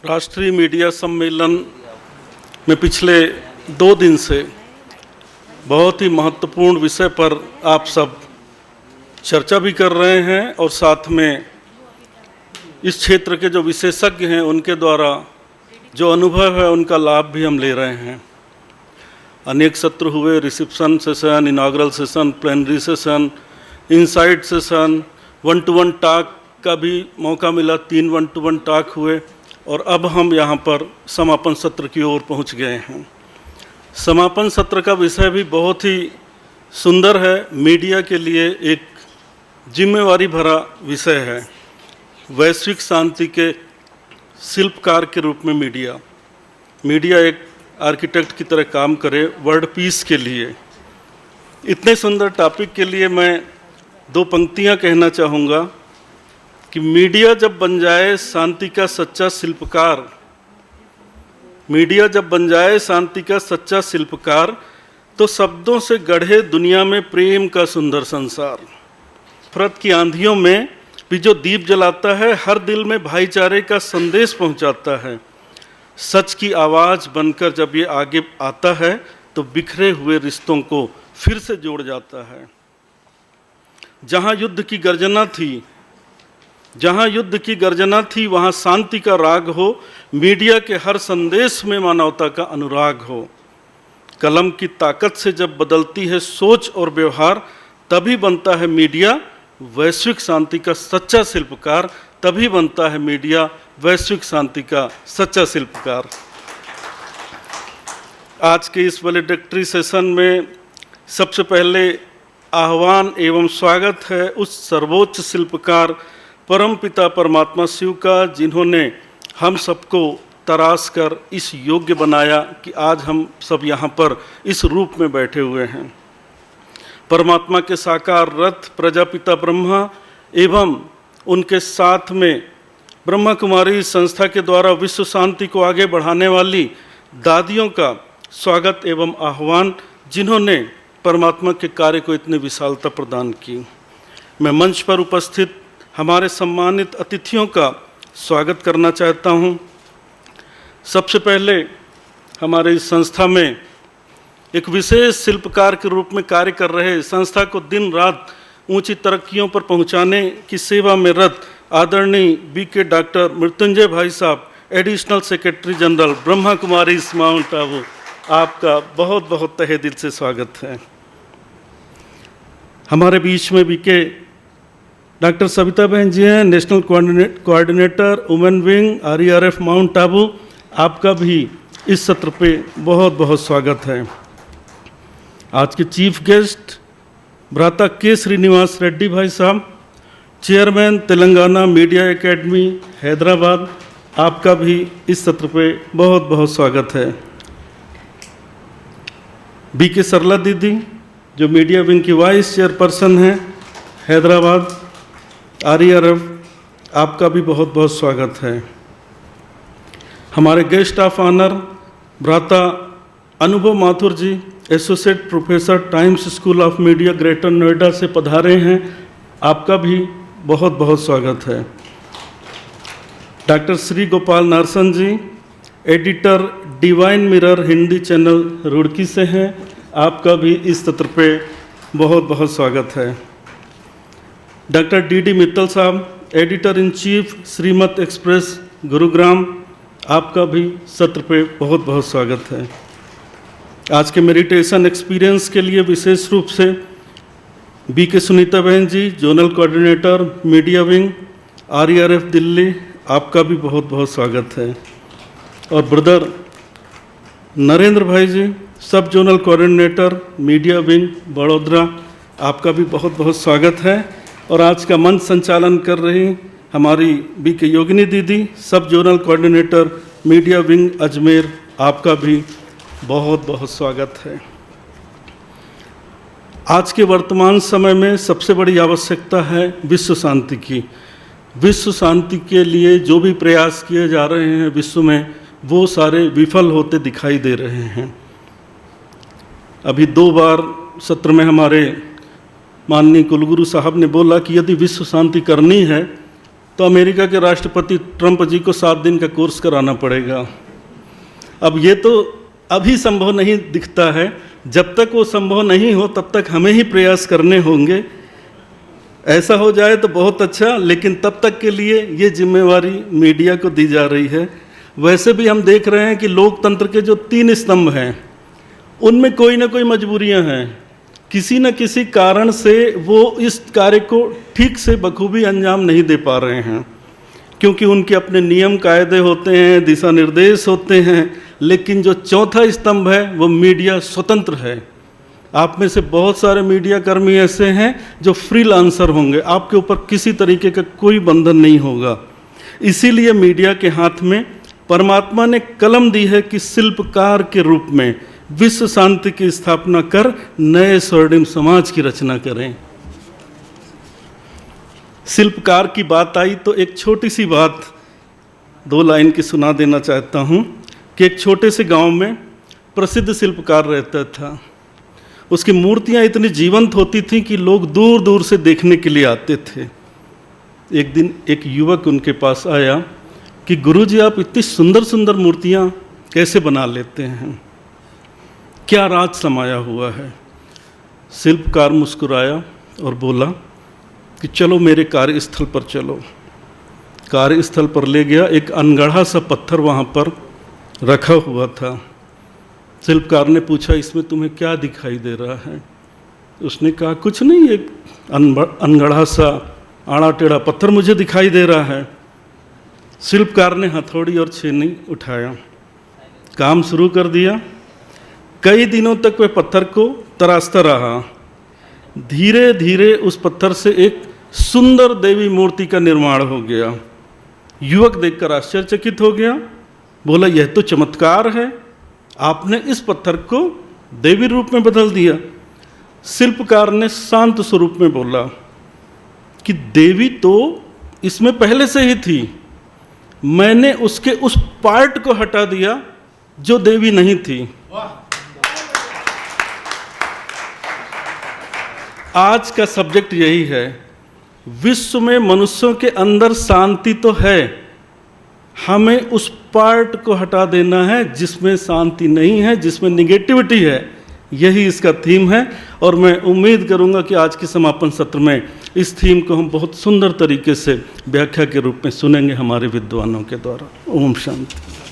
राष्ट्रीय मीडिया सम्मेलन में पिछले 2 दिन से बहुत ही महत्वपूर्ण विषय पर आप सब चर्चा भी कर रहे हैं और साथ में इस क्षेत्र के जो विशेषज्ञ हैं उनके द्वारा जो अनुभव है उनका लाभ भी हम ले रहे हैं। अनेक सत्र हुए, reception session, inaugural session, plenary session, insight session, 1-to-1 talk का भी मौका मिला, 3 1-to-1 टॉक हुए और अब हम यहाँ पर समापन सत्र की ओर पहुँच गए हैं। समापन सत्र का विषय भी बहुत ही सुंदर है, मीडिया के लिए एक जिम्मेवारी भरा विषय है। वैश्विक शांति के शिल्पकार के रूप में मीडिया एक आर्किटेक्ट की तरह काम करे वर्ल्ड पीस के लिए। इतने सुंदर टॉपिक के लिए मैं 2 पंक्तियाँ कहना चाहूँगा कि मीडिया जब बन जाए शांति का सच्चा शिल्पकार, मीडिया जब बन जाए शांति का सच्चा शिल्पकार, तो शब्दों से गढ़े दुनिया में प्रेम का सुंदर संसार। नफरत की आंधियों में भी जो दीप जलाता है, हर दिल में भाईचारे का संदेश पहुंचाता है। सच की आवाज़ बनकर जब ये आगे आता है तो बिखरे हुए रिश्तों को फिर से जोड़ जाता है। जहाँ युद्ध की गर्जना थी वहाँ शांति का राग हो, मीडिया के हर संदेश में मानवता का अनुराग हो। कलम की ताकत से जब बदलती है सोच और व्यवहार, तभी बनता है मीडिया वैश्विक शांति का सच्चा शिल्पकार, तभी बनता है मीडिया वैश्विक शांति का सच्चा शिल्पकार। आज के इस वैलेडिक्टरी सेशन में सबसे पहले आह्वान एवं स्वागत है उस सर्वोच्च शिल्पकार परम पिता परमात्मा शिव का, जिन्होंने हम सबको तराश कर इस योग्य बनाया कि आज हम सब यहाँ पर इस रूप में बैठे हुए हैं। परमात्मा के साकार रथ प्रजापिता ब्रह्मा एवं उनके साथ में ब्रह्मा कुमारी संस्था के द्वारा विश्व शांति को आगे बढ़ाने वाली दादियों का स्वागत एवं आह्वान, जिन्होंने परमात्मा के कार्य को इतनी विशालता प्रदान की। मैं मंच पर उपस्थित हमारे सम्मानित अतिथियों का स्वागत करना चाहता हूं। सबसे पहले हमारे इस संस्था में एक विशेष शिल्पकार के रूप में कार्य कर रहे, संस्था को दिन रात ऊंची तरक्कियों पर पहुंचाने की सेवा में रत आदरणीय बीके डॉक्टर मृत्युंजय भाई साहब, additional secretary general Brahma Kumari mount Abu, आपका बहुत बहुत तहे दिल से स्वागत है। हमारे बीच में बीके डॉक्टर सविता बहन जी हैं, national coordinator women wing RERF mount Abu, आपका भी इस सत्र पे बहुत बहुत स्वागत है। आज के चीफ गेस्ट भ्राता के श्रीनिवास रेड्डी भाई साहब, chairman Telangana media academy Hyderabad, आपका भी इस सत्र पे बहुत बहुत स्वागत है। बीके सरला दीदी जो मीडिया विंग की वाइस चेयरपर्सन हैं हैदराबाद RERF, आपका भी बहुत बहुत स्वागत है। हमारे गेस्ट ऑफ ऑनर भ्राता Anubhav Mathur ji, associate professor Times School of Media Greater Noida से पधारे हैं, आपका भी बहुत बहुत स्वागत है। Doctor Shri Gopal Narsan ji, editor Divine Mirror Hindi channel Roorkee से हैं, आपका भी इस सत्र पे बहुत बहुत स्वागत है। Doctor DD Mittal sahab, editor in chief Shrimat Express Gurugram, आपका भी सत्र पे बहुत बहुत स्वागत है। आज के मेडिटेशन एक्सपीरियंस के लिए विशेष रूप से बीके सुनीता बहन ji, zonal coordinator media wing RERF Delhi, आपका भी बहुत बहुत स्वागत है। और ब्रदर नरेंद्र भाई जी, सब zonal coordinator media wing Vadodara, आपका भी बहुत बहुत स्वागत है। और आज का मंच संचालन कर रही हमारी बीके योगिनी दीदी, सब zonal coordinator media wing Ajmer, आपका भी बहुत बहुत स्वागत है। आज के वर्तमान समय में सबसे बड़ी आवश्यकता है विश्व शांति की। विश्व शांति के लिए जो भी प्रयास किए जा रहे हैं विश्व में, वो सारे विफल होते दिखाई दे रहे हैं। अभी 2 बार सत्र में हमारे माननीय कुलगुरु साहब ने बोला कि यदि विश्व शांति करनी है तो अमेरिका के राष्ट्रपति ट्रंप जी को 7 दिन का कोर्स कराना पड़ेगा। अब ये तो अभी संभव नहीं दिखता है, जब तक वो संभव नहीं हो तब तक हमें ही प्रयास करने होंगे। ऐसा हो जाए तो बहुत अच्छा, लेकिन तब तक के लिए ये जिम्मेवारी मीडिया को दी जा रही है। वैसे भी हम देख रहे हैं कि लोकतंत्र के जो 3 स्तंभ हैं उनमें कोई ना कोई मजबूरियां हैं, किसी न किसी कारण से वो इस कार्य को ठीक से बखूबी अंजाम नहीं दे पा रहे हैं, क्योंकि उनके अपने नियम कायदे होते हैं, दिशा निर्देश होते हैं। लेकिन जो चौथा स्तंभ है वो मीडिया स्वतंत्र है। आप में से बहुत सारे मीडिया कर्मी ऐसे हैं जो फ्रीलांसर होंगे, आपके ऊपर किसी तरीके का कोई बंधन नहीं होगा। इसीलिए मीडिया के हाथ में परमात्मा ने कलम दी है कि शिल्पकार के रूप में विश्व शांति की स्थापना कर नए स्वर्णिम समाज की रचना करें। शिल्पकार की बात आई तो एक छोटी सी बात 2 लाइन की सुना देना चाहता हूँ कि एक छोटे से गांव में प्रसिद्ध शिल्पकार रहता था। उसकी मूर्तियाँ इतनी जीवंत होती थीं कि लोग दूर दूर से देखने के लिए आते थे। एक दिन एक युवक उनके पास आया कि गुरुजी, आप इतनी सुंदर सुंदर मूर्तियाँ कैसे बना लेते हैं, क्या राज समाया हुआ है? शिल्पकार मुस्कुराया और बोला कि चलो मेरे कार्यस्थल पर चलो। कार्यस्थल पर ले गया। एक अनगढ़ा सा पत्थर वहाँ पर रखा हुआ था। शिल्पकार ने पूछा, इसमें तुम्हें क्या दिखाई दे रहा है? उसने कहा, कुछ नहीं, एक अनगढ़ा सा आड़ा टेढ़ा पत्थर मुझे दिखाई दे रहा है। शिल्पकार ने हथौड़ी और छेनी उठाया, काम शुरू कर दिया। कई दिनों तक वह पत्थर को तराशता रहा। धीरे धीरे उस पत्थर से एक सुंदर देवी मूर्ति का निर्माण हो गया। युवक देखकर आश्चर्यचकित हो गया, बोला, यह तो चमत्कार है, आपने इस पत्थर को देवी रूप में बदल दिया। शिल्पकार ने शांत स्वरूप में बोला कि देवी तो इसमें पहले से ही थी, मैंने उसके उस पार्ट को हटा दिया जो देवी नहीं थी। आज का सब्जेक्ट यही है। विश्व में मनुष्यों के अंदर शांति तो है, हमें उस पार्ट को हटा देना है जिसमें शांति नहीं है, जिसमें निगेटिविटी है। यही इसका थीम है और मैं उम्मीद करूंगा कि आज के समापन सत्र में इस थीम को हम बहुत सुंदर तरीके से व्याख्या के रूप में सुनेंगे हमारे विद्वानों के द्वारा। ओम शांति।